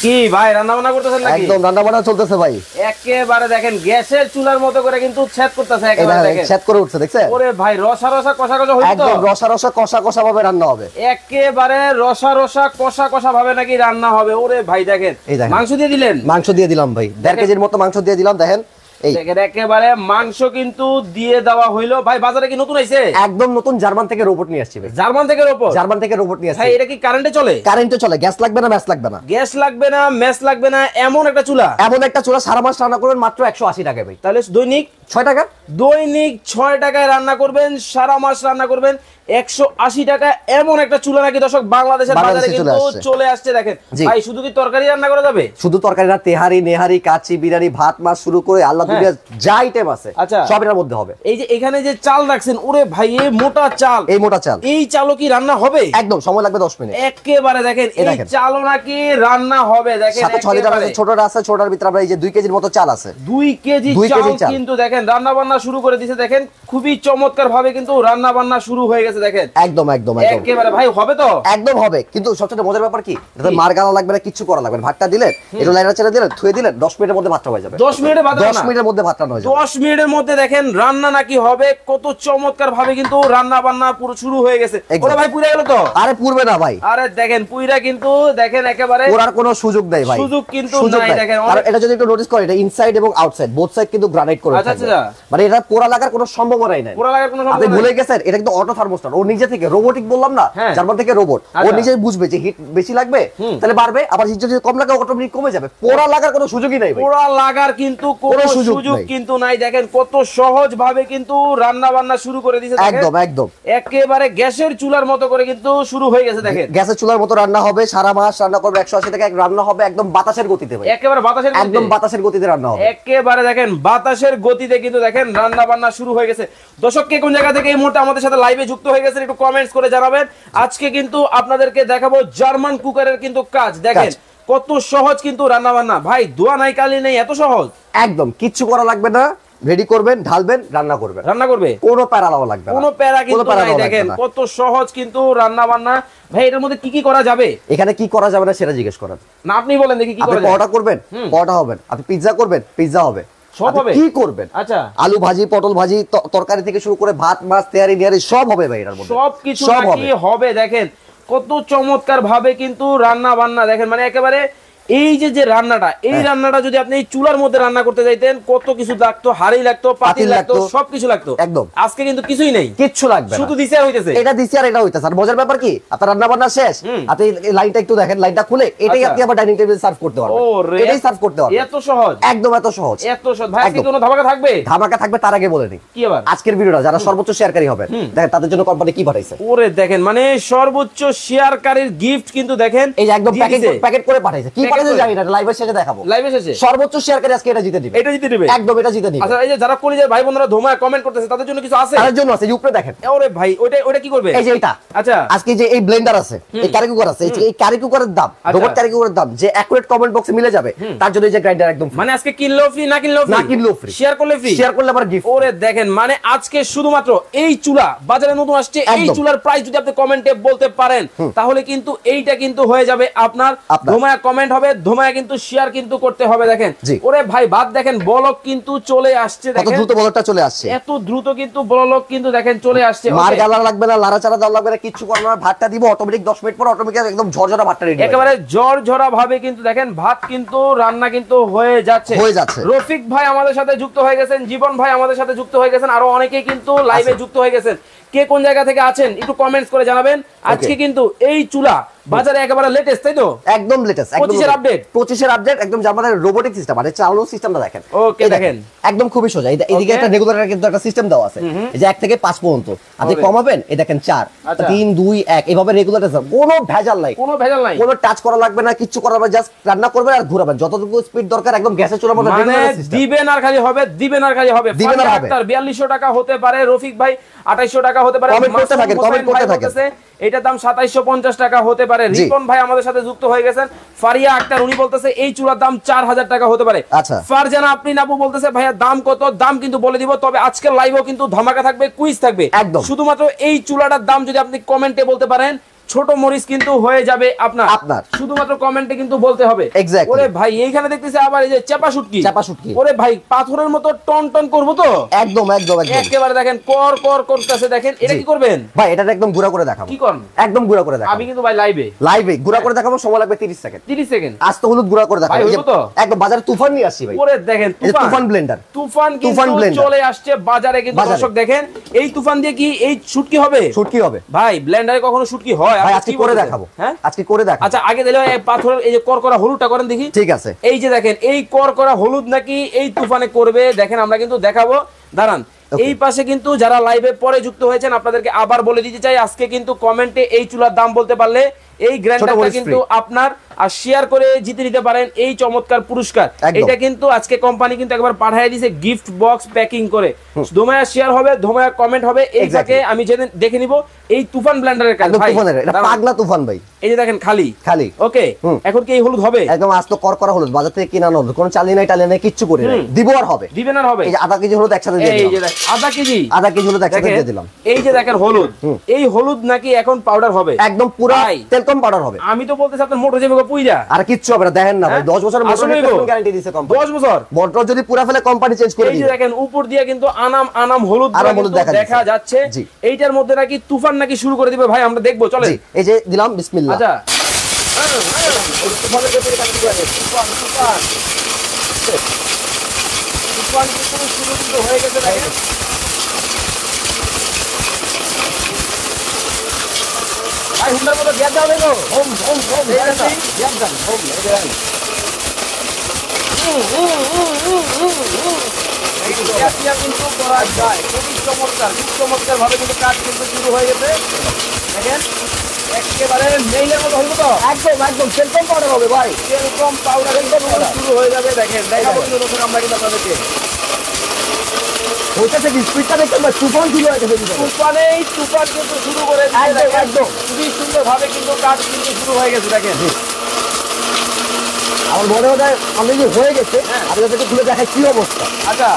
কি ভাই রান্না বান্না করতেছেন নাকি? একদম রান্না বান্না চলতেছে ভাই। একেবারে দেখেন গ্যাসের চুলার মতো করে কিন্তু ছেদ করতেছে, একেবারে দেখেন ছেদ করে উঠছে, দেখছেন? ওরে ভাই রসা রসা কষা কষা হইতো, একদম রসা রসা কষা কষা ভাবে রান্না হবে, একেবারে রসা রসা কষা কষা ভাবে নাকি রান্না হবে। ওরে ভাই দেখেন মাংস দিয়ে দিলেন, মাংস দিয়ে দিলাম ভাই, 1.5 কেজির মতো মাংস দিয়ে দিলাম। দেখেন একেবারে মাংস কিন্তু দিয়ে দেওয়া হইলো। ভাই বাজারে কি নতুন আইছে? একদম নতুন, জার্মান থেকে রোবট নিয়ে আসছে ভাই। জার্মান থেকে রোবট? জার্মান থেকে রোবট নিয়ে আসছে ভাই। এটা কি কারেন্টে চলে? কারেন্টে চলে। গ্যাস লাগবে না, ম্যাচ লাগবে না। গ্যাস লাগবে না, ম্যাচ লাগবে না, এমন একটা চুলা। এমন একটা চুলা সারা মাস রান্না করবেন মাত্র 180 টাকা ভাই। তাহলে দৈনিক 6 টাকা, দৈনিক 6 টাকায় রান্না করবেন, সারা মাস রান্না করবেন 180 টাকা। এমন একটা চুলা নাকি দর্শক বাংলাদেশের বাজারে কিন্তু চলে আসছে। দেখেন ভাই শুধু কি তরকারি রান্না করা যাবে? শুধু তরকারি না, তেহারি, নেহারি, কাচ্চি, বিরিয়ানি, ভাত, মাছ শুরু করে আল্লাহ দুনিয়া যা আইটেম আছে সব এর মধ্যে হবে। এই যে এখানে যে চাল রাখছেন, ওরে ভাই এই মোটা চাল, এই মোটা চাল, এই চালও কি রান্না হবে? একদম সময় লাগবে 10 মিনিট। একেবারে দেখেন এই চালও নাকি রান্না হবে। দেখেন সাথে 6 লিটার আছে, ছোটটা আছে, ছোটটার ভিতরে আমরা এই যে 2 কেজির মতো চাল আছে, 2 কেজি চাল কিন্তু দেখেন রান্না বান্না শুরু করে দিয়েছে। দেখেন খুবই চমৎকার ভাবে কিন্তু রান্না বান্না শুরু হয়ে গেছে। দেখেন একদম একদম একেবারে ভাই হবে তো? একদম হবে। কিন্তু সবচেয়ে মজার ব্যাপার কি, এটা মার গালা লাগবে না, কিছু করা লাগবে না। ভাতটা দিলেন, একটু লাইনা ছেড়ে দিলেন, ধুয়ে দিলেন, 10 মিনিটের মধ্যে ভাতটা হয়ে যাবে। 10 মিনিটে ভাত? 10 মিনিটের মধ্যে ভাতটা হয়ে যাবে। 10 মিনিটের মধ্যে দেখেন রান্না নাকি হবে। কত চমৎকার ভাবে কিন্তু রান্না বান্না পুরো শুরু হয়ে গেছে। ওরে ভাই পুইরা গেল তো? আরে পুরবে না ভাই। আরে দেখেন পুইরা কিন্তু দেখেন একেবারে পুরার কোনো সুযোগ নাই ভাই, সুযোগ কিন্তু নাই। দেখেন আর এটা যদি একটু নোটিস করেন, এটা ইনসাইড এবং আউটসাইড বোথ সাইড কিন্তু গ্রানাইট করে আছে। আচ্ছা মানে এটা পোড়া লাগার কোনো সম্ভাবনাই নাই। পোড়া লাগার কোনো সম্ভাবনা আপনি ভুলে গেছেন, এটা কিন্তু অটো থার্মোস্ট্যাট। ও নিজে থেকে রোবোটিক বললাম না, জার্মান থেকে রোবট। ও নিজেই বুঝবে যে হিট বেশি লাগবে তাহলে বাড়বে, আবার হিট যদি কম লাগে অটোমেটিক কমে যাবে। পোড়া লাগার কোনো সুযোগই নাই ভাই, পোড়া লাগার কিন্তু কোনো সুযোগ কিন্তু নাই। দেখেন কত সহজ ভাবে কিন্তু রান্না বান্না শুরু করে দিয়েছে। একদম একদম একেবারে গ্যাসের চুলার মতো করে কিন্তু শুরু হয়ে গেছে। দেখেন গ্যাসের চুলার মতো রান্না হবে, সারা মাস রান্না করবে 180 টাকা। রান্না হবে একদম বাতাসের গতিতে ভাই, একেবারে বাতাসের গতিতে, একদম বাতাসের গতিতে রান্না হবে। একেবারে দেখেন বাতাসের গতিতে কিন্তু দেখেন রান্না বান্না শুরু হয়ে গেছে। দর্শক কে কোন জায়গা থেকে এই মুহূর্তে আমাদের সাথে লাইভে যুক্ত হয়ে গেছেন একটু কমেন্টস করে জানাবেন। আজকে কিন্তু আপনাদেরকে দেখাবো জার্মান কুকারের কিন্তু কাজ। দেখেন কত সহজ কিন্তু রান্না বান্না। ভাই দোয়া নাই কালি নেই, এত সহজ। একদম কিচ্ছু করা লাগবে না, রেডি করবেন, ঢালবেন, রান্না করবেন। রান্না করবে কোনো প্যারা লাও লাগবে না, কোনো প্যারা কিন্তু নাই। দেখেন কত সহজ কিন্তু রান্না বান্না। ভাই এটার মধ্যে কি কি করা যাবে? এখানে কি করা যাবে না সেটা জিজ্ঞেস করেন না, আপনি বলেন দেখি কি করা যাবে। আপনি পরোটা করবেন, পরোটা হবে। আপনি পিজ্জা করবেন, পিজ্জা হবে। সব হবে। কি করবেন? আচ্ছা আলু ভাজি, পটল ভাজি, তরকারি থেকে শুরু করে ভাত, মাছ, তেহারি, নিহারি সব হবে ভাই এর মধ্যে। সব কিছু নাকি হবে। দেখেন কত চমৎকার ভাবে কিন্তু রান্না বান্না। দেখেন মানে একেবারে এই যে রান্নাটা, এই রান্নাটা যদি আপনি এই চুলার মধ্যে রান্না করতে যাইতেন কত কিছু লাগতো, হাড়ি লাগতো, পাতিল লাগতো, সবকিছু লাগতো। একদম আজকে কিন্তু কিছুই নেই, কিচ্ছু লাগবে না, শুধু দিছে আর হইতেছে। এটা দিছে আর এটা হইতেছে। আর মজার ব্যাপার কি, আপনার রান্না বান্না শেষ, আপনি এই লাইনটা একটু দেখেন, লাইনটা খুলে এটাই আপনি আবার ডাইনিং টেবিলে সার্ভ করতে পারবেন। এটাই সার্ভ করতে পারবেন। এত সহজ, একদম এত সহজ, এত সহজ। ভাই আজকে কোনো ধামাকা থাকবে? ধামাকা থাকবে। তার আগে বলে দিই কি আবার আজকের ভিডিওটা যারা সর্বোচ্চ শেয়ারকারী হবে দেখেন তাদের জন্য কোম্পানি কি পাঠাইছে। ওরে দেখেন মানে সর্বোচ্চ শেয়ারকারীর গিফট কিন্তু দেখেন এই যে একদম প্যাকেট করে পাঠাইছে। কি পাঠাইছে জানি না, লাইভের শেষে দেখাবো। লাইভে শেষে সর্বোচ্চ শেয়ারকারী আজকে এটা জিতে দিবে। এটা জিতে দিবে, একদম এটা জিতে দিবে। আচ্ছা এই যে যারা কলিজার ভাই বোনেরা ধোমায় কমেন্ট করতেছে তাদের জন্য কিছু আছে? তাদের জন্য আছে, এই উপরে দেখেন। ওরে ভাই ওটা কি করবে? এই যে এটা আচ্ছা আজকে যে এই ব্লেন্ডার আছে, এই কারি কুকার আছে, এই কারি কুকারের দাম, রোবট কারি কুকারের দাম যে একুরেট কমেন্ট বক্সে মিলে যাবে তার জন্য এই যে গ্রাইন্ডার একদম মানে আজকে কিনলেও ফ্রি, না কিনলেও ফ্রি, না কিনলেও ফ্রি, শেয়ার করলে ফ্রি, শেয়ার করলে আবার গিফট। ওরে দেখেন মানে আজকে শুধুমাত্র এই চুলা বাজারে নতুন আসছে, এই চুলার প্রাইস যদি আপনি কমেন্টে বলতে পারেন তাহলে কিন্তু এইটা কিন্তু হয়ে যাবে আপনার। ধোমায়া কমেন্ট হবে, ধোমায়া কিন্তু শেয়ার কিন্তু করতে হবে। দেখেন ওরে ভাই ভাত দেখেন বলক কিন্তু চলে আসছে। দেখেন কত দ্রুত বলকটা চলে আসছে, এত দ্রুত কিন্তু বলক কিন্তু দেখেন চলে আসছে। মার গালা লাগবে না, লাড়াচাড়া দেওয়া লাগবে না, কিছু করবে না। ভাতটা দিব অটোমেটিক 10 মিনিট পর অটোমেটিক একদম ঝরঝরা ভাতটা রেডি, একেবারে ঝরঝরা ভাবে কিন্তু দেখেন ভাত কিন্তু রান্না কিন্তু হয়ে যাচ্ছে। রফিক ভাই আমাদের সাথে যুক্ত হয়ে গেছেন, জীবন ভাই আমাদের সাথে যুক্ত হয়ে গেছেন, আরো অনেকেই কিন্তু লাইভে যুক্ত হয়ে গেছেন। কে কোন জায়গা থেকে আছেন একটু কমেন্টস করে জানাবেন। আজকে কিন্তু এই চুলা বাজারে একেবারে লেটেস্ট, তাই তো? একদম লেটেস্ট, 25 এর আপডেট, 25 এর আপডেট একদম জার্মানের রোবোটিক সিস্টেম। মানে চালানো সিস্টেমটা দেখেন। ওকে দেখেন একদম খুবই সোজা। এইদিকে একটা রেগুলার কিন্তু একটা সিস্টেম দেওয়া আছে, এই যে 1 থেকে 5 পর্যন্ত আপনি কমাবেন, এই দেখেন 4 3 2 1 এইভাবে রেগুলার আছে। কোনো ভেজাল নাই, কোনো ভেজাল নাই, কোনো টাচ করা লাগবে না, কিছু করা লাগবে না, জাস্ট রান্না করবেন আর ঘোরাবেন যতটুকু স্পিড দরকার। একদম গ্যাসের চুলার মতো দিবেন আর খালি হবে, দিবেন আর খালি হবে। 4200 টাকা হতে পারে, রফিক ভাই 2800 টাকা হতে পারে, কমেন্ট করতে থাকেন। এটার দাম 2750 টাকা হতে পারে। রিপন ভাই আমাদের সাথে যুক্ত হয়ে গেছেন। ফারিয়া আক্তার উনি বলতেছে এই চুলার দাম 4000 টাকা হতে পারে। আচ্ছা ফারজানা আপনি নাবু বলতেছে ভাইয়া দাম কত, দাম কিন্তু বলে দিব। তবে আজকের লাইভেও কিন্তু ধামাকা থাকবে, কুইজ থাকবে। শুধুমাত্র এই চুলাটার দাম যদি আপনি কমেন্টে বলতে পারেন ছোট মরিচ কিন্তু হয়ে যাবে আপনার শুধুমাত্র কমেন্টে কিন্তু বলতে হবে। ওরে ভাই এইখানে দেখতেছি আবার এই যে চাপা শুটকি, ওরে ভাই পাথরের মতো টন টন করবো তো একদম একেবারে দেখেন কর কর করতেছে। দেখেন এটা কি করবেন ভাই? এটা একদম গুঁড়া করে দেখাবো। কি করেন? একদম গুঁড়া করে দেখাবো। আমি কিন্তু ভাই লাইভে গুঁড়া করে দেখাবো, সময় লাগবে 30 সেকেন্ড। 30 সেকেন্ড আস্ত হলুদ গুঁড়া করে দেখাবো। একদম বাজারে তুফান নিয়ে আসছি ভাই। ওরে দেখেন তুফান ব্লেন্ডার, তুফান কিন্তু চলে আসছে বাজারে। কিন্তু দর্শক দেখেন এই তুফান দিয়ে কি এই শুটকি হবে? শুটকি হবে ভাই। ব্লেন্ডারে কখনো শুটকি হয়? ভাই আজকে করে দেখাবো। হ্যাঁ আজকে করে দেখাবো। আচ্ছা আগে দিলে এই পাথরের এই যে করকরা হলুদটা করেন দেখি। ঠিক আছে। এই যে দেখেন এই করকরা হলুদ নাকি এই তুফানে করবে, দেখেন আমরা কিন্তু দেখাবো। দাঁড়ান এই পাশে কিন্তু যারা লাইভে পরে যুক্ত হয়েছেন আপনাদেরকে আবার বলে দিতে চাই, আজকে কিন্তু কমেন্টে এই চুলার দাম বলতে পারলে এই গ্র্যান্ডারটা কিন্তু আপনার আর শেয়ার করে জিতে নিতে পারেন এই চমৎকার পুরস্কার। এটা কিন্তু আজকে কোম্পানি কিন্তু একবার পাঠিয়ে দিয়েছে গিফট বক্স প্যাকিং করে। ধোমায়া শেয়ার হবে, ধোমায়া কমেন্ট হবে। এই থেকে আমি যেদিন দেখে নিব এই তুফান ব্লেন্ডারের কাজ ভাই। এটা পাগলা তুফান ভাই। এই যে দেখেন খালি ওকে। এখন কি এই হলুদ হবে? একদম আস্ত করকরা হলুদ, বাজার থেকে কিনা হলুদ, কোনো চালি নাই টালি নাই কিচ্ছু করে নাই। দিব আর হবে, দিবেন আর হবে। এই যে আধা কেজি হলুদ একসাথে দিয়ে দিলাম। এই যে দেখেন আধা কেজি হলুদ একসাথে দিয়ে দিলাম। এই যে দেখেন হলুদ, এই হলুদ নাকি এখন পাউডার হবে, একদম পুরো তেলকম পাউডার হবে। আমি তো বলতেছি আপনার মোটর যাবে পুইরা আর কিচ্ছু হবে না। দেখেন না ভাই 10 বছর মোটর রিপ্লেসমেন্ট গ্যারান্টি দিয়েছে কোম্পানি। 10 বছর মোটর যদি পুরা ফেলে কোম্পানি চেঞ্জ করে দিবে। এই যে দেখেন উপর দিয়ে কিন্তু আনাম হলুদ দেখা যাচ্ছে। এইটার মধ্যে নাকি তুফান নাকি শুরু করে দিবে ভাই, আমরা দেখবো চলে। এই যে দিলাম বিসমিল্লাহ। আচ্ছা তুফানের ভেতরে কাজ করে তুফান কিন্তু শুরু কিন্তু হয়ে গেছে। দেখেন ভাই হুন্ডার মতো গ্যাস দাও দেখো। হোম গ্যাস দাও হোম। কিন্তু করা যায় খুবই চমৎকার ভাবে কিন্তু কাজ কিন্তু শুরু হয়ে গেছে। দেখেন একেবারে মেইলের মতো হলো তো একদম সেলকম পাউডার হবে ভাই। সেলকম পাউডার একদম শুরু হয়ে যাবে। দেখেন দেখাবো কিন্তু আমরা কিন্তু আপনাদেরকে হইতেছে কি স্পিডটা দেখতে তুফান শুরু হয়ে গেছে। তুফান কিন্তু শুরু করে দিয়েছে। একদম খুবই সুন্দর ভাবে কিন্তু কাজ কিন্তু শুরু হয়ে গেছে। দেখেন আমার মনে হয় অলরেডি হয়ে গেছে। আপনাদেরকে খুলে দেখাই কি অবস্থা। আচ্ছা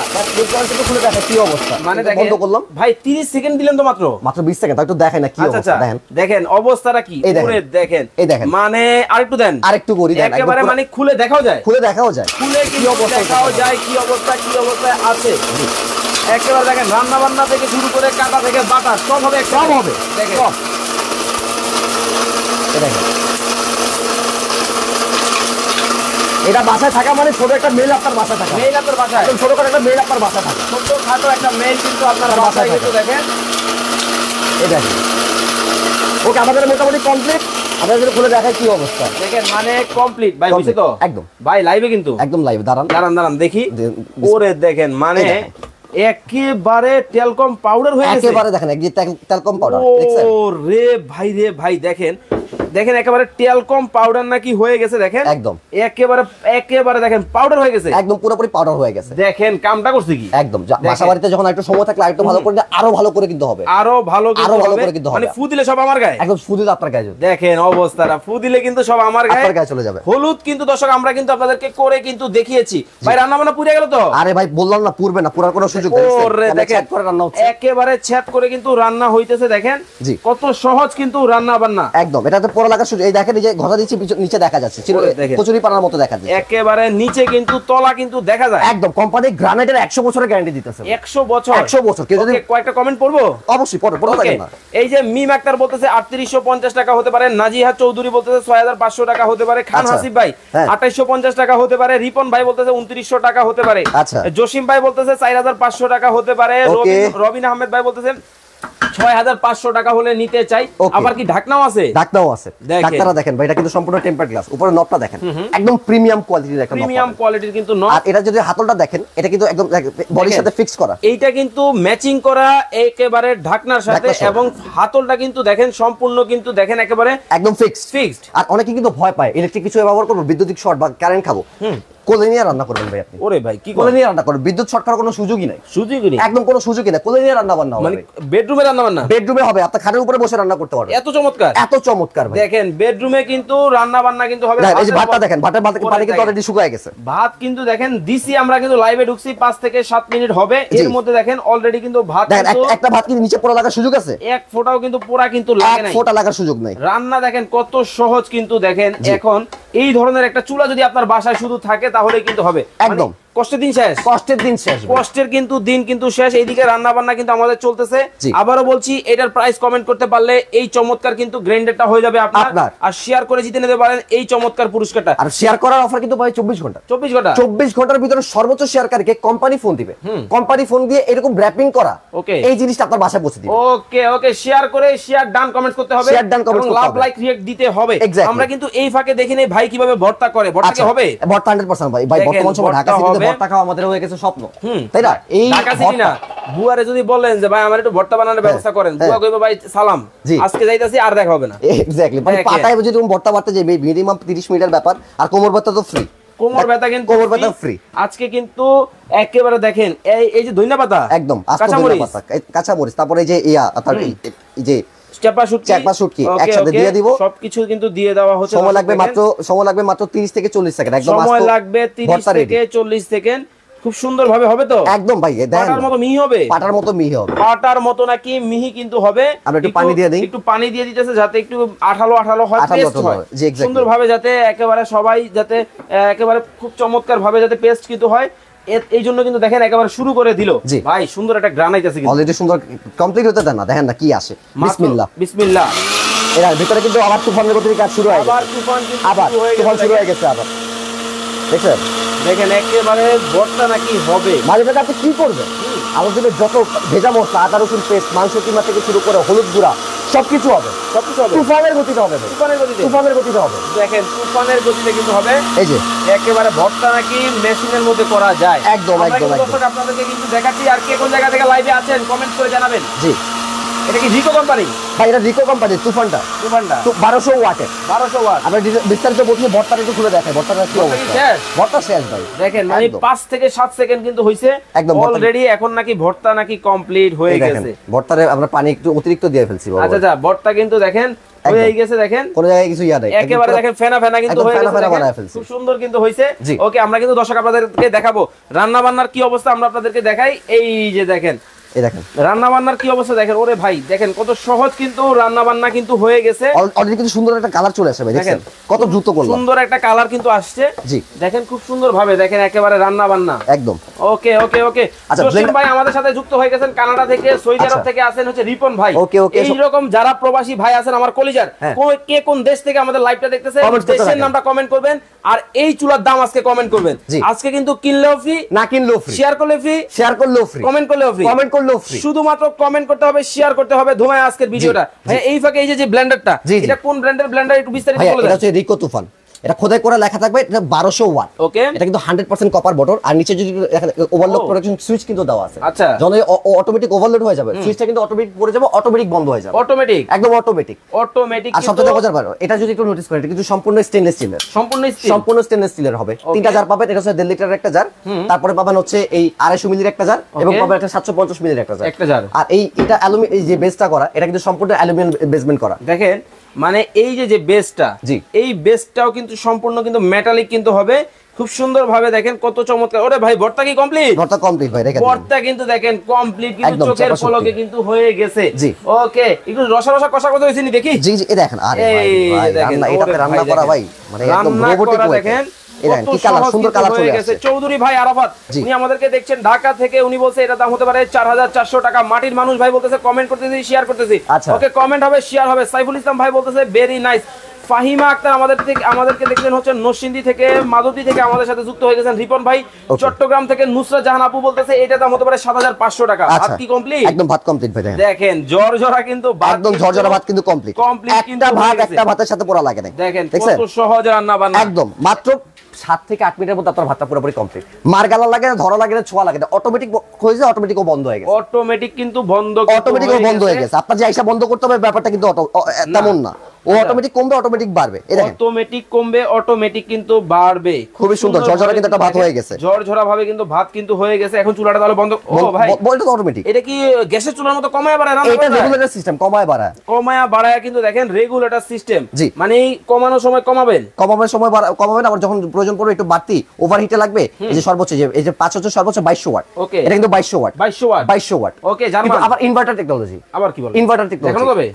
খুলে দেখাই কি অবস্থা। মানে বন্ধ করলাম ভাই 30 সেকেন্ড দিলেন তো মাত্র 20 সেকেন্ড। তাই একটু দেখাই না কি অবস্থা। দেখেন অবস্থাটা কি পুরো দেখেন। এই দেখেন মানে আরেকটু দেন, আরেকটু করি দেন একেবারে মানে খুলে দেখাও যায় খুলে কি অবস্থা দেখাও যায় কি অবস্থায় আছে। একেবারে দেখেন রান্না বান্না থেকে শুরু করে কাটা থেকে বাটা সব হবে দেখেন। এটা বাসায় থাকা মানে ছোট একটা মেল আপনার বাসায় থাকা। মেল আপনার বাসায় ছোট করে একটা মেল আপনার বাসায় থাকা। ছোটখাটো একটা মেল কিন্তু আপনার বাসায় কিন্তু দেখেন। এই দেখেন ওকে আমাদের মোটামুটি কমপ্লিট। আপনাদের খুলে দেখায় কি অবস্থা। দেখেন মানে কমপ্লিট ভাই, বুঝছো তো? একদম ভাই লাইভে কিন্তু একদম লাইভ। দাঁড়ান দেখি। ওরে দেখেন মানে একেবারে টেলকম পাউডার হয়ে গেছে। একেবারে দেখেন এই যে টেলকম পাউডার দেখছেন? ও রে ভাই দেখেন একেবারে টেলকম পাউডার নাকি হয়ে গেছে। দেখেন একদম একেবারে দেখেন পাউডার হয়ে গেছে, একদম পুরোপুরি পাউডার হয়ে গেছে। দেখেন কামটা করছে কি একদম। বাসা বাড়িতে যখন একটু সময় থাকলে একটু ভালো করে আরো ভালো করে কিন্তু হবে, আরো ভালো করে কিন্তু হবে। মানে ফু দিলে সব আমার গায়ে, একদম ফু দিলে আপনার গায়ে যাবে। দেখেন অবস্থাটা, ফু দিলে কিন্তু সব আমার গায়ে চলে যাবে। হলুদ কিন্তু দর্শক আমরা কিন্তু আপনাদেরকে করে কিন্তু দেখিয়েছি ভাই। রান্না বান্না পুড়ে গেল তো? আরে ভাই বললাম না পুরবে না, পুরার কোনো সুযোগ নেই। দেখেন একেবারে ছেদ করে কিন্তু রান্না হইতেছে। দেখেন কত সহজ কিন্তু রান্না বান্না একদম। এটা তো পড়া লাগার সুযোগ। এই দেখেন এই যে ঘষা দিচ্ছি নিচে দেখা যাচ্ছে কচুরি পানার মতো দেখা যাচ্ছে। একেবারে নিচে কিন্তু তলা কিন্তু দেখা যায়। একদম কোম্পানি গ্রানাইটের 100 বছরের গ্যারান্টি দিতেছে। 100 বছর। কেউ যদি কয়েকটা কমেন্ট পড়বো অবশ্যই পড়ো না। এই যে মিম আক্তার বলতেছে 3850 টাকা হতে পারে, নাজিহা চৌধুরী বলতেছে 6500 টাকা হতে পারে, খান হাসিব ভাই 2850 টাকা হতে পারে, রিপন ভাই বলতেছে 2900 টাকা হতে পারে, জসিম ভাই বলতেছে 4500 টাকা হতে পারে, রবিন আহমেদ ভাই বলতেছে 6500 টাকা হলে নিতে চাই। আবার কি ঢাকনাও আছে? ঢাকনাও আছে। ঢাকনাটা দেখেন ভাই, এটা কিন্তু সম্পূর্ণ টেম্পারড গ্লাস। উপরে নবটা দেখেন একদম প্রিমিয়াম কোয়ালিটির দেখেন, প্রিমিয়াম কোয়ালিটির কিন্তু নব। আর এটা যদি হাতলটা দেখেন এটা কিন্তু একদম বডির সাথে ফিক্স করা। এইটা কিন্তু ম্যাচিং করা একেবারে ঢাকনার সাথে, এবং হাতলটা কিন্তু দেখেন সম্পূর্ণ কিন্তু দেখেন একেবারে একদম ফিক্সড। আর অনেকে কিন্তু ভয় পায় ইলেকট্রিক কিছু ব্যবহার করব, বিদ্যুতিক শর্ট বা কারেন্ট খাবো। কোলে নিয়ে রান্না করবেন ভাই আপনি। ওরে ভাই কি কোলে নিয়ে রান্না করবেন, বিদ্যুৎ শর্ট করার কোনো সুযোগই নাই। সুযোগই নেই, একদম কোনো সুযোগই নাই, কোলে নিয়ে রান্না বান্না হবে। মানে বেডরুমে রান্না বান্না, বেডরুমে হবে, আপনি খাটের উপরে বসে রান্না করতে পারবেন। এত চমৎকার, এত চমৎকার ভাই। দেখেন বেডরুমে কিন্তু রান্না বান্না কিন্তু হবে। এই যে ভাতটা দেখেন, ভাতের পানি কিন্তু অলরেডি শুকিয়ে গেছে। ভাত কিন্তু দেখেন দিছি, আমরা কিন্তু লাইভে ঢুকছি 5 থেকে 7 মিনিট হবে, এর মধ্যে দেখেন অলরেডি কিন্তু ভাত দেখেন একটা ভাত কি নিচে পোড়া লাগার সুযোগ আছে? এক ফোঁটাও কিন্তু পোড়া কিন্তু লাগে নাই, এক ফোঁটা লাগার সুযোগ নাই। রান্না দেখেন কত সহজ কিন্তু দেখেন। এখন এই ধরনের একটা চুলা যদি আপনার বাসায় শুধু থাকে তাহলে কিন্তু হবে একদম। কষ্টের দিন শেষ, কষ্টের দিন শেষ, কষ্টের কিন্তু দিন কিন্তু শেষ। এইদিকে রান্না বান্না কিন্তু আমাদের চলতেছে। আবারও বলছি, এটার প্রাইস কমেন্ট করতে পারলে এই চমৎকার কিন্তু গ্রাইন্ডারটা হয়ে যাবে আপনার, আর শেয়ার করে জিতে নিতে পারেন এই চমৎকার পুরস্কারটা। আর শেয়ার করার অফার কিন্তু ভাই 24 ঘন্টা, 24 ঘন্টার ভিতরে সর্বোচ্চ শেয়ারকারীকে কোম্পানি ফোন দিবে। কোম্পানি ফোন দিয়ে এরকম র‍্যাপিং করা এই জিনিসটা আপনার বাসায় পৌঁছে দিবে। ওকে শেয়ার করে শেয়ার ডান কমেন্ট করতে হবে, শেয়ার ডান কমেন্ট করতে হবে, লাভ লাইক রিঅ্যাক্ট দিতে হবে। আমরা কিন্তু এই ফাঁকে দেখি নেই ভাই কিভাবে ভর্তা করে। ভর্তা কি হবে? ভর্তা 100% ভাই। ভাই বর্তমান সময় ঢাকা সিটিতে ভর্তা খাওয়া আমাদের হয়ে গেছে স্বপ্ন, তাই না? এই ঢাকা সিটি না, বুয়ারে যদি বলেন যে ভাই আমার একটু ভর্তা বানানোর ব্যবস্থা করেন, বুয়া কইবে ভাই সালাম, আজকে যাইতাছি, আর দেখা হবে না। এক্স্যাক্টলি, মানে পাটায় যদি তুমি ভর্তা বাড়তে যাবে মিনিমাম 30 মিনিটের ব্যাপার, আর কোমর ব্যথা তো ফ্রি। কোমর ব্যথা কিন্তু কোমর ব্যথা ফ্রি। আজকে কিন্তু একেবারে দেখেন এই যে ধনিয়া পাতা, একদম কাঁচা মরিচ, তারপরে এই যে এই যে চাপা শুটকি একসাথে দিয়ে দিব। সবকিছু কিন্তু দিয়ে দেওয়া হচ্ছে। সময় লাগবে মাত্র 30 থেকে 40 সেকেন্ড। একদম সময় লাগবে 30 থেকে 40 সেকেন্ড। খুব সুন্দর ভাবে হবে তো একদম ভাই, পাটার মতো মিহি হবে, পাটার মতো মিহি হবে, পাটার মতো নাকি মিহি কিন্তু হবে। আমরা একটু পানি দিয়ে দেই, একটু পানি দিয়ে দিতেছে যাতে একটু আঠালো হয়, পেস্ট হয় সুন্দর ভাবে, যাতে একেবারে সবাই যাতে একেবারে খুব চমৎকার ভাবে যাতে পেস্ট কিন্তু হয়। এই জন্য কিন্তু দেখেন একেবারে শুরু করে দিল ভাই, সুন্দর একটা গ্রান আইতাছে কিন্তু অলরেডি, সুন্দর কমপ্লিট হতে দেন না, দেখেন না কি আসে। বিসমিল্লাহ এর ভিতরে কিন্তু আবার তুফানের গতির কাজ শুরু হয়, আবার তুফান শুরু হয়ে গেছে। আবার দেখেন একেবারে ভর্তা নাকি হবে। মাঝে মাঝে আপনি কি করবেন, আলোচনা যত ভেজা মশলা, আদা রসুন পেস্ট, মাংস কিমা থেকে শুরু করে হলুদ গুঁড়া সবকিছু হবে, তুফানের গতিতে হবে, তুফানের গতিতে হবে। দেখেন তুফানের গতিতে কিন্তু হবে। এই যে একেবারে ভর্তা নাকি মেশিনের মধ্যে করা যায়। একদম দর্শক আপনাদেরকে কিন্তু দেখাচ্ছি। আর কে কোন জায়গা থেকে লাইভে আছেন কমেন্ট করে জানাবেন। জি, এটা কি রিকো কোম্পানি? ভাই এটা রিকো কোম্পানি, তুফানটা 1200 ওয়াটের, 1200 ওয়াট। আমরা বিস্তারিত বলছি, ভর্তাটা একটু খুলে দেখাই, ভর্তাটা কি অবস্থা। ভর্তা শেষ ভাই, দেখেন মানে 5 থেকে 7 সেকেন্ড কিন্তু হইছে অলরেডি। এখন নাকি ভর্তা নাকি কমপ্লিট হয়ে গেছে। ভর্তারে আমরা পানি একটু অতিরিক্ত দিয়ে ফেলছি। আচ্ছা ভর্তা কিন্তু দেখেন হয়ে গেছে, দেখেন কোন জায়গায় কিছু ইয়া নাই, একেবারে দেখেন ফেনা কিন্তু হয়ে গেছে, খুব সুন্দর কিন্তু হইছে। ওকে, আমরা কিন্তু দর্শক আপনাদেরকে দেখাবো রান্না বান্নার কি অবস্থা, আমরা আপনাদেরকে দেখাই। এই যে দেখেন, এই দেখেন রান্না বান্নার কি অবস্থা দেখেন। ওরে ভাই দেখেন কত সহজ কিন্তু রান্না বান্না কিন্তু হয়ে গেছে অলরেডি। কিন্তু সুন্দর একটা কালার চলে আসে ভাই, দেখেন কত দ্রুত করলাম, সুন্দর একটা কালার কিন্তু আসছে। জি দেখেন খুব সুন্দর ভাবে দেখেন একেবারে রান্না বান্না একদম। ওকে ওকে ওকে, জসিম ভাই আমাদের সাথে যুক্ত হয়ে গেছেন কানাডা থেকে, সৌদি আরব থেকে আছেন হচ্ছে রিপন ভাই। এই রকম যারা প্রবাসী ভাই আছেন আমার কলিজার, কে কোন দেশ থেকে আমাদের লাইভটা দেখতেছেন দেশের নামটা কমেন্ট করবেন, আর এই চুলার দাম আজকে কমেন্ট করবেন। আজকে কিন্তু কিনলেও ফ্রি, না কিনলেও ফ্রি, শেয়ার করলে ফ্রি, শেয়ার করলেও ফ্রি, কমেন্ট করলেও ফ্রি, কমেন্ট করলেও ফ্রি। শুধুমাত্র কমেন্ট করতে হবে, শেয়ার করতে হবে। ধুমায় আজকের ভিডিওটা ভাই। এই ফাঁকে এই যে ব্লেন্ডারটা, এটা কোন ব্র্যান্ডের ব্লেন্ডার একটু বিস্তারিত বলে দেন। এটা হচ্ছে রিকো তুফান, এটা খোদাই করা লেখা থাকবে, এটা 1200 ওয়াট। ওকে, এটা কিন্তু 100% কপার বটর, আর নিচে যদি ওভারলোড প্রোটেকশন সুইচ কিন্তু দেওয়া আছে। আচ্ছা, যখন অটোমেটিক ওভারলোড হয়ে যাবে সুইচটা কিন্তু অটোমেটিক পড়ে যাবে, অটোমেটিক বন্ধ হয়ে যাবে, অটোমেটিক একদম অটোমেটিক। আর সবচেয়ে মজার ব্যাপার, এটা যদি একটু নোটিস করেন, এটা কিন্তু সম্পূর্ণ স্টেনলেস স্টিলের, সম্পূর্ণ স্টেনলেস স্টিলের হবে। তিনটা জার পাবেন, এটা হচ্ছে 1.5 লিটারের একটা জার, তারপরে পাবেন হচ্ছে এই 250 মিলির একটা জার, এবং পাবেন একটা 750 মিলির একটা জার। আর এটা অ্যালুমিনিয়াম, এই যে বেসটা করা, এটা কিন্তু সম্পূর্ণ অ্যালুমিনিয়াম বেসমেন্ট করা। দেখেন মানে এই যে বেসটা, এই বেসটাও কিন্তু সম্পূর্ণ কিন্তু মেটালিক কিন্তু হবে, খুব সুন্দর ভাবে দেখেন কত চমৎকার। ওরে ভাই ভর্তা কি কমপ্লিট? ভর্তা কমপ্লিট ভাই, দেখেন ভর্তা কিন্তু দেখেন কমপ্লিট, কিন্তু চোখের পলকে কিন্তু হয়ে গেছে। ওকে, একটু রসা রসা কষা কষা হইছে নি দেখি। জি জি, এই দেখেন, আরে ভাই দেখেন এটাতে রান্না করা ভাই, মানে একদম রোবটিক ওয়ে। দেখেন কি কালার, সুন্দর কালার চলে আসছে। চৌধুরী ভাই আরাফাত উনি আমাদেরকে দেখছেন ঢাকা থেকে, উনি বলছে এটা দাম হতে পারে 4400 টাকা। মাটির মানুষ ভাই বলতেছে কমেন্ট করতেছি, শেয়ার করতেছি। ওকে, কমেন্ট হবে, শেয়ার হবে। সাইফুল ইসলাম ভাই বলতেছে ভেরি নাইস। ফাহিমা আক্তার আমাদেরকে দেখছেন হচ্ছে নরসিংদী থেকে, মাদুদি থেকে আমাদের সাথে যুক্ত হয়ে গেছেন। রিপন ভাই চট্টগ্রাম থেকে, নুসরাত জাহান আপু বলতেছে এটা দাম হতে পারে 7500 টাকা। ভাত কি কমপ্লিট? একদম ভাত কমপ্লিট ভাই। দেখেন জর্জরা কিন্তু একদম জর্জরা ভাত কিন্তু কমপ্লিট, একটা ভাত একটা ভাতের সাথে পোড়া লাগে না। দেখেন কত সহজ রান্না বান্না, একদম মাত্র 7 থেকে 8 মিনিটের মধ্যে আপনার ভাতটা পুরোপুরি কমপ্লিট। মার গালা লাগে না, ধরা লাগে না, ছোঁয়া লাগে না, অটোমেটিক হয়ে যায়, অটোমেটিক বন্ধ হয়ে গেছে, অটোমেটিক কিন্তু বন্ধ হয়ে গেছে। আপনার যে আইসা বন্ধ করতে হবে ব্যাপারটা কিন্তু তেমন না, ও অটোমেটিক কমবে অটোমেটিক বাড়বে, এই দেখেন অটোমেটিক কমবে অটোমেটিক কিন্তু বাড়বে। খুবই সুন্দর ঝরঝরা কিন্তু একটা ভাত হয়ে গেছে, ঝরঝরা ভাবে কিন্তু ভাত কিন্তু হয়ে গেছে। এখন চুলাটা তাহলে বন্ধ। ও ভাই বলটা তো অটোমেটিক। এটা কি গ্যাসের চুলার মতো কমায় বাড়ায় রান্না? এটা রেগুলেটর সিস্টেম, কমায় বাড়ায় কিন্তু দেখেন রেগুলেটর সিস্টেম, মানে কমানোর সময় কমাবেন সময় কমাবেন, আবার যখন প্রয়োজন পড়বে একটু বাড়তি ওভারহিটে লাগবে, এই যে সর্বোচ্চ এই যে 5 হচ্ছে সর্বোচ্চ 2200 ওয়াট। ওকে, এটা কিন্তু 2200 ওয়াট 2200 ওয়াট। ওকে, জার্মান আবার ইনভার্টার টেকনোলজি। আবার কি বলেন? ইনভার্টার টেকনোলজি দেখানো যাবে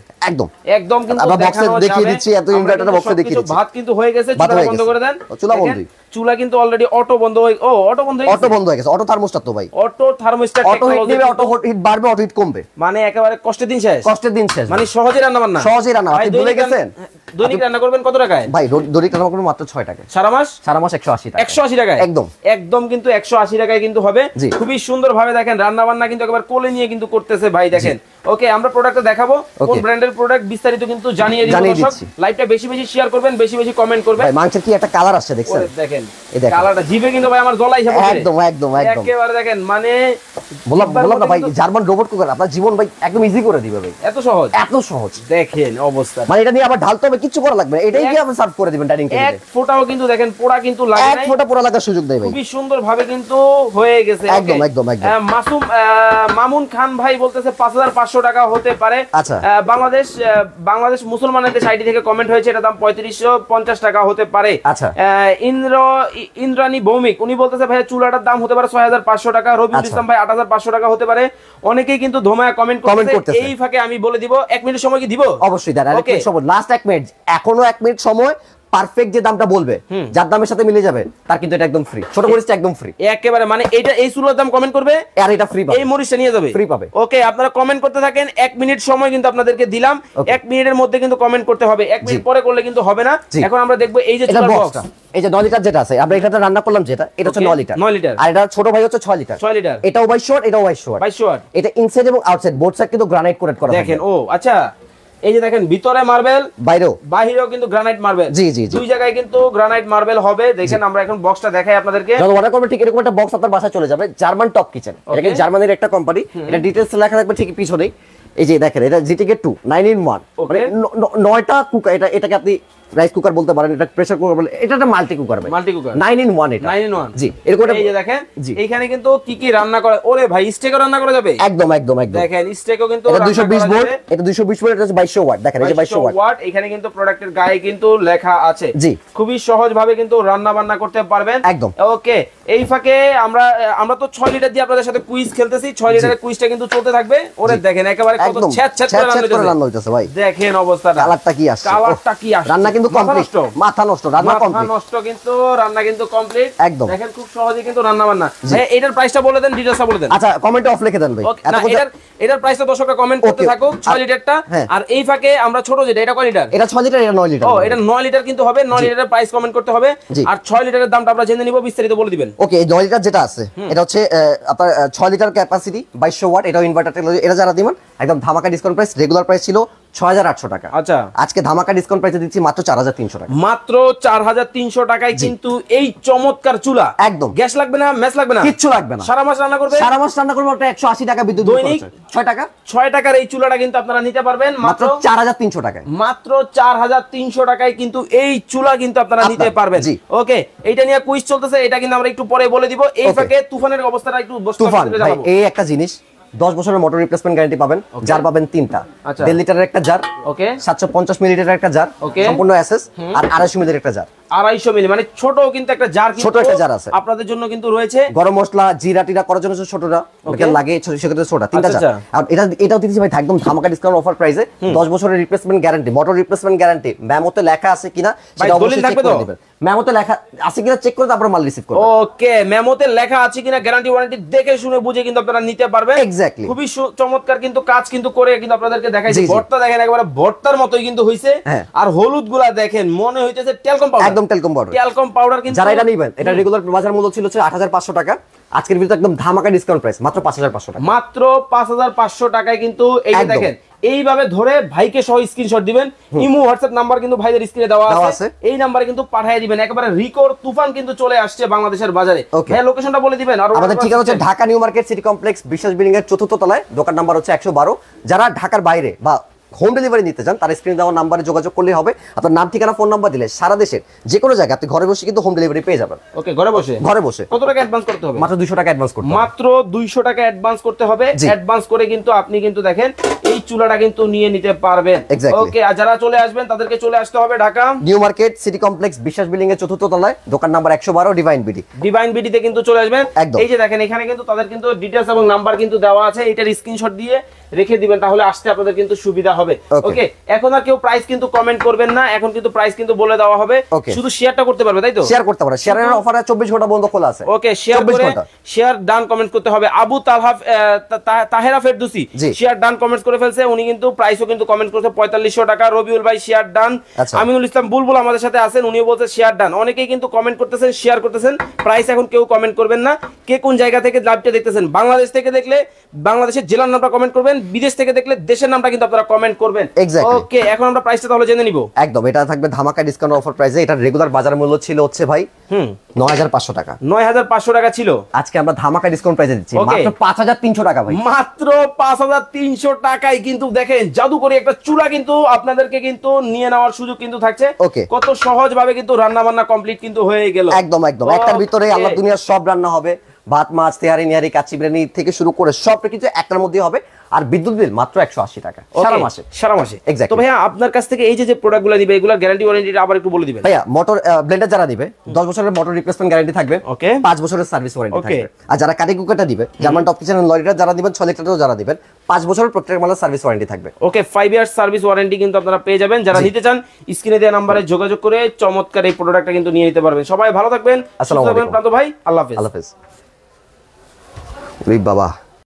একদম কিন্তু আমরা বক্সে দেখিয়ে দিচ্ছি, এত ইনভার্টারটা বক্সে দেখিয়ে দিচ্ছি। ভাত কিন্তু হয়ে গেছে, চুলা বন্ধ করে দেন। চুলা বন্ধ, চুলা কিন্তু অলরেডি অটো বন্ধ হয়ে গেছে। অটো থার্মোস্ট্যাট তো ভাই, অটো থার্মোস্ট্যাট অটো হিট নেবে, অটো হিট বাড়বে, অটো হিট কমবে, মানে একেবারে কষ্টের দিন শেষ মানে সহজে রান্না বান্না। আপনি ভুলে গেছেন দৈনিক রান্না করবেন কত টাকায় ভাই? দৈনিক রান্না করবেন মাত্র 6 টাকা। সারা মাস 180 টাকা। 180 টাকায় একদম কিন্তু 180 টাকায় কিন্তু হবে। খুবই সুন্দর ভাবে দেখেন রান্না বান্না কিন্তু একেবারে কোলে নিয়ে কিন্তু করতেছে ভাই, দেখেন। ওকে, আমরা প্রোডাক্টটা দেখাবো, কোন ব্র্যান্ডের প্রোডাক্ট বিস্তারিত কিন্তু জানিয়ে দিব। দর্শক লাইভটা বেশি বেশি শেয়ার করবেন, বেশি বেশি কমেন্ট করবেন। ভাই মাংসের কি একটা কালার আসছে দেখছেন? দেখেন কালারটা জিভে কিন্তু ভাই আমার জ্বলাই যাবে একদম একেবারে দেখেন, মানে বললাম না ভাই, জার্মান রোবট কুকার আপনার জীবন ভাই একদম ইজি করে দিবে ভাই। এত সহজ দেখেন অবস্থা, মানে এটা নিয়ে আবার ঢালতে হবে, কিছু করা লাগবে না, এটাই কি আপনি সার্ভ করে দিবেন ডাইনিং টেবিলে। এক ফোঁটাও কিন্তু দেখেন পোড়া কিন্তু লাগে না, এক ফোঁটা পোড়া লাগার সুযোগ দেয় ভাই। খুবই সুন্দর ভাবে কিন্তু হয়ে গেছে। একদম মামুন খান ভাই বলতেছে 5500 টাকা হতে পারে। আচ্ছা, বাংলাদেশ মুসলমানদের দেশ আইডি থেকে কমেন্ট হয়েছে, এটা দাম 3550 টাকা হতে পারে। আচ্ছা, ইন্দ্রাণী ভৌমিক উনি বলতেছে ভাই চুলাটার দাম হতে পারে 6500 টাকা। রবিউল ইসলাম ভাই 8500 টাকা হতে পারে। অনেকেই কিন্তু ধোমায়া কমেন্ট করতেছে। এই ফাঁকে আমি বলে দিব, 1 মিনিট সময় কি দিব? অবশ্যই দাঁড়া, লাস্ট 1 মিনিট, এখনো 1 মিনিট সময়। পারফেক্ট যে দামটা বলবে, যার দামের সাথে মিলে যাবে, তার কিন্তু এটা একদম ফ্রি। ছোট মরিচটা একদম ফ্রি একেবারে, মানে এটা এই চুলার দাম কমেন্ট করবে আর এটা ফ্রি পাবে, এই মরিচটা নিয়ে যাবে, ফ্রি পাবে। ওকে, আপনারা কমেন্ট করতে থাকেন। 1 মিনিট সময় কিন্তু আপনাদেরকে দিলাম, 1 মিনিটের মধ্যে কিন্তু কমেন্ট করতে হবে। 1 মিনিট পরে করলে কিন্তু হবে না। এখন আমরা দেখবো এই যে চুলার বক্সটা, এই যে 9 লিটার যেটা আছে, আমরা এটাতে রান্না করলাম যেটা, এটা হচ্ছে 9 লিটার, আর এটা ছোট ভাই হচ্ছে 6 লিটার। এটাও 2200 ওয়াট, এটাও 2200 ওয়াট। এটা ইনসাইড এবং আউটসাইড বোথ সাইড কিন্তু গ্রানাইট কোটেড করা থাকে। দেখেন, ও আচ্ছা, এই যে দেখেন ভিতরে মার্বেল, বাইরেও কিন্তু গ্রানাইট মার্বেল। জি, দুই জায়গায় কিন্তু গ্রানাইট মার্বেল হবে। দেখেন আমরা এখন বক্সটা দেখাই আপনাদেরকে। যখন অর্ডার করবেন ঠিক এরকম একটা বক্স আপনার বাসায় চলে যাবে। জার্মান টপ কিচেন, এটা কিন্তু জার্মানির একটা কোম্পানি, এটা ডিটেইলস লেখা থাকবে ঠিক পিছনেই। এই যে দেখেন, এটা জিটিকে 2 9 in 1, মানে 9টা কুকার। এটাকে আপনি রাইস কুকার বলতে পারেন, এটা প্রেসার কুকার বলে, এটা একটা মাল্টি কুকার ভাই, 9 in 1। এটা 9 in 1 জি, এরকম। এই যে দেখেন এইখানে কিন্তু কি কি রান্না করে, ওরে ভাই স্টেকও রান্না করা যাবে। একদম দেখেন স্টেকও কিন্তু এটা 220 ভোল্ট, এটা 220 ভোল্ট, এটা 2200 ওয়াট। দেখেন এই যে 2200 ওয়াট, এখানে কিন্তু প্রোডাক্টের গায়ে কিন্তু লেখা আছে। জি, খুবই সহজ ভাবে কিন্তু রান্না বান্না করতে পারবেন একদম। ওকে, এই ফাঁকে আমরা তো 6 লিটার দিয়ে আপনাদের সাথে কুইজ খেলতেছি। 6 লিটারের কুইজটা কিন্তু চলতে থাকবে। ওরে দেখেন একেবারে কত ছ্যাঁচ করে রান্না হইতেছে ভাই। দেখেন অবস্থাটা, কালারটা কি আসছে, রান্না কিন্তু কমপ্লিট, মাথা নষ্ট, রান্না কিন্তু কমপ্লিট। একদম দেখেন খুব সহজে কিন্তু রান্না বান্না। এটার প্রাইসটা বলে দেন, ডিটেইলসটা বলে দেন। আচ্ছা, কমেন্টে অফ লিখে দেন ভাই। এটার প্রাইসটা দর্শকরা কমেন্ট করতে থাকুক। 6 লিটারটা, আর এই ফাঁকে আমরা ছোট যেটা, এটা কয় লিটার? এটা 6 লিটার, এটা 9 লিটার। ও, এটা 9 লিটার কিন্তু হবে। 9 লিটারের প্রাইস কমেন্ট করতে হবে, আর 6 লিটারের দামটা আমরা জেনে নিব, বিস্তারিত বলে দিবেন। ওকে, 9 লিটার যেটা আছে, এটা হচ্ছে আপনার 6 লিটার ক্যাপাসিটি, 2200 ওয়াট। এটা ইনভার্টার টেকনোলজি। এটা যারা দিবেন একদম ধামাকা ডিসকাউন্ট প্রাইস। রেগুলার প্রাইস ছিল 6800 টাকা। আচ্ছা, আজকে ধামাকা ডিসকাউন্ট প্রাইসে দিচ্ছি মাত্র 4300 টাকা। মাত্র 4300 টাকায় কিন্তু এই চমৎকার চুলা। একদম, গ্যাস লাগবে না, ম্যাচ লাগবে না, কিচ্ছু লাগবে না। সারা মাস রান্না করবে, মাত্র 180 টাকা বিদ্যুৎ দৈনিক। 6 টাকার এই চুলাটা কিন্তু আপনারা নিতে পারবেন মাত্র 4300 টাকায়। মাত্র 4300 টাকায় কিন্তু এই চুলা কিন্তু আপনারা নিতে পারবেন। ওকে, এইটা নিয়ে কুইজ চলতেছে, এটা কিন্তু আমরা একটু পরে বলে দিব। এই ফাঁকে তুফানের অবস্থাটা একটু জানাবো। এই একটা জিনিস, 10 বছরের মোটর রিপ্লেসমেন্ট গ্যারান্টি পাবেন। জার পাবেন 3টা, 1.5 লিটারের একটা জার, ওকে, 750 মিলিলিটারের একটা জার, সম্পূর্ণ এসএস, আর 250 মিলির একটা জার। 250 মিলি মানে ছোট কিন্তু একটা জার, ছোট একটা জার আছে আপনাদের জন্য কিন্তু রয়েছে। গরম মশলা, জিরা টিরা করার জন্য ছোটটা লাগে, সেক্ষেত্রে ছোটটা 3টা জার। আর এটাও দিচ্ছি ভাই একদম ধামাকা ডিসকাউন্ট অফার প্রাইসে। 10 বছরের replacement guarantee, motor replacement guarantee. মেমোতে লেখা আছে কিনা সেটা অবশ্যই চেক করে নেবেন। মেমোতে লেখা আছে কিনা চেক করে তারপর মাল রিসিভ করবেন। ওকে, মেমোতে লেখা আছে কিনা গ্যারান্টি ওয়ারেন্টি দেখে শুনে বুঝে কিন্তু আপনারা নিতে পারবেন। এক্স্যাক্টলি, খুবই চমৎকার কিন্তু কাজ কিন্তু করে কিন্তু আপনাদেরকে দেখাইছি। ভর্তা দেখেন একেবারে ভর্তার মতোই কিন্তু হইছে। আর হলুদগুলা দেখেন মনে হইতেছে টেলকম পাউডার, একদম টেলকম পাউডার। পাউডার কিন্তু যারা এটা নিবেন, এটা রেগুলার বাজার মূল্য ছিল 8500 টাকা। আজকের ভিতরে একদম ধামাকা ডিসকাউন্ট প্রাইস মাত্র 5500 টাকা। মাত্র 5500 টাকায় কিন্তু এই যে দেখেন এইভাবে ধরে ভাইকে সহ স্ক্রিনশট দিবেন। ইমো হোয়াটসঅ্যাপ নাম্বার কিন্তু ভাইদের স্ক্রিনে দেওয়া আছে, এই নাম্বারে কিন্তু পাঠিয়ে দিবেন। একেবারে রিকর তুফান কিন্তু চলে আসছে বাংলাদেশের বাজারে। ভাই লোকেশনটা বলে দিবেন। আর আমাদের ঠিকানা হচ্ছে Dhaka new market city complex, বিশ্বাস বিল্ডিং এর 4th তলায়। দোকান নাম্বার হচ্ছে 112। যারা ঢাকার বাইরে বা হোম ডেলিভারি নিতে চান তার স্ক্রিনে দেওয়া নাম্বারে যোগাযোগ করলে হবে। আপনার নাম ঠিকানা ফোন নাম্বার দিলে সারা দেশের যে কোনো জায়গায় আপনি ঘরে বসে কিন্তু হোম ডেলিভারি পেয়ে যাবেন। ওকে, ঘরে বসে কত টাকা অ্যাডভান্স করতে হবে? মাত্র 200 টাকা অ্যাডভান্স করতে হবে। মাত্র 200 টাকা অ্যাডভান্স করতে হবে। অ্যাডভান্স করে কিন্তু আপনি কিন্তু দেখেন এই চুলাটা কিন্তু নিয়ে নিতে পারবেন। ওকে, আর যারা চলে আসবেন তাদেরকে চলে আসতে হবে Dhaka new market city complex বিশ্বাস বিল্ডিং এর 4th তলায় দোকান নাম্বার 112 ডিভাইন বিডি। ডিভাইন বিডিতে কিন্তু চলে আসবেন। এই যে দেখেন এখানে কিন্তু তাদের কিন্তু ডিটেইলস এবং নাম্বার কিন্তু দেওয়া আছে, এটার স্ক্রিনশট দিয়ে রেখে দিবেন, তাহলে আসতে আপনাদের কিন্তু সুবিধা হবে। ওকে, এখন আর কেউ প্রাইস কিন্তু কমেন্ট করবেন না, এখন কিন্তু প্রাইস কিন্তু বলে দেওয়া হবে, শুধু শেয়ারটা করতে পারবে, তাই তো? শেয়ার করতে পারবে, শেয়ারের অফার 24 ঘন্টা বন্ধ খোলা আছে। ওকে, শেয়ার করে শেয়ার ডান কমেন্ট করতে হবে। Abu Tahera Ferdousi share done comment করে ফেলছে, উনি কিন্তু প্রাইসও কিন্তু কমেন্ট করেছে 4500 টাকা। রবিউল ভাই শেয়ার ডান। আমিনুল ইসলাম বুলবুল আমাদের সাথে আছেন, উনিও বলছে শেয়ার ডান। অনেকেই কিন্তু কমেন্ট করতেছেন, শেয়ার করতেছেন, প্রাইস এখন কেউ কমেন্ট করবেন না। কে কোন জায়গা থেকে লাইভটা দেখতেছেন? বাংলাদেশ থেকে দেখলে বাংলাদেশের জেলার নামটা কমেন্ট করবেন, বিদেশ থেকে দেখলে দেশের নামটা কিন্তু আপনারা কমেন্ট করবেন। ওকে, এখন আমরা প্রাইসটা তাহলে জেনে নিব। একদম, এটা থাকবে ধামাকা ডিসকাউন্ট অফার প্রাইসে। এটা রেগুলার বাজার মূল্য ছিল হচ্ছে ভাই 9500 টাকা। 9500 টাকা ছিল, আজকে আমরা ধামাকা ডিসকাউন্ট প্রাইসে দিচ্ছি মাত্র 5300 টাকা ভাই। মাত্র 5300 টাকায় কিন্তু দেখেন জাদু করে একটা চুলা কিন্তু আপনাদেরকে কিন্তু নিয়ে নেওয়ার সুযোগ কিন্তু থাকছে। কত সহজ ভাবে কিন্তু রান্না বান্না কমপ্লিট কিন্তু হয়ে গেল। একদম একদম, একটার ভিতরে আল্লাহ দুনিয়ার সব রান্না হবে, ভাত মাছ তেহারি নিহারি কাচ্চি বিরিয়ানি থেকে শুরু করে সব কিছু একটার মধ্যে হবে। আর বিদ্যুৎ বিল মাত্র 180 টাকা সারা মাসে। তো ভাইয়া আপনার কাছ থেকে এই যে প্রোডাক্টগুলো নিবে এগুলা গ্যারান্টি ওয়ারেন্টিটা আবার একটু বলে দিবেন। ভাইয়া মোটর ব্লেন্ডার যারা নিবে 10 বছরের মোটর রিপ্লেসমেন্ট গ্যারান্টি থাকবে। 5 বছরের সার্ভিস ওয়ারেন্টি থাকবে। আর যারা কাটি কুকারটা দিবে জার্মান টপ কিচেন লরিটা যারা দিবেন 6 লিটারও যারা দিবেন 5 বছরের প্রত্যেক মালের সার্ভিস ওয়ারেন্টি থাকবে। ওকে, 5 ইয়ার্স সার্ভিস ওয়ারেন্টি কিন্তু আপনারা পেয়ে যাবেন। যারা নিতে চান স্ক্রিনে দেওয়া নম্বরে যোগাযোগ করে চমৎকার এই প্রোডাক্টটা কিন্তু নিয়ে নিতে পারবেন। সবাই ভালো থাকবেন, আসসালামু আলাইকুম প্রান্ত ভাই, আল্লাহ হাফেজ। ওই বাবা।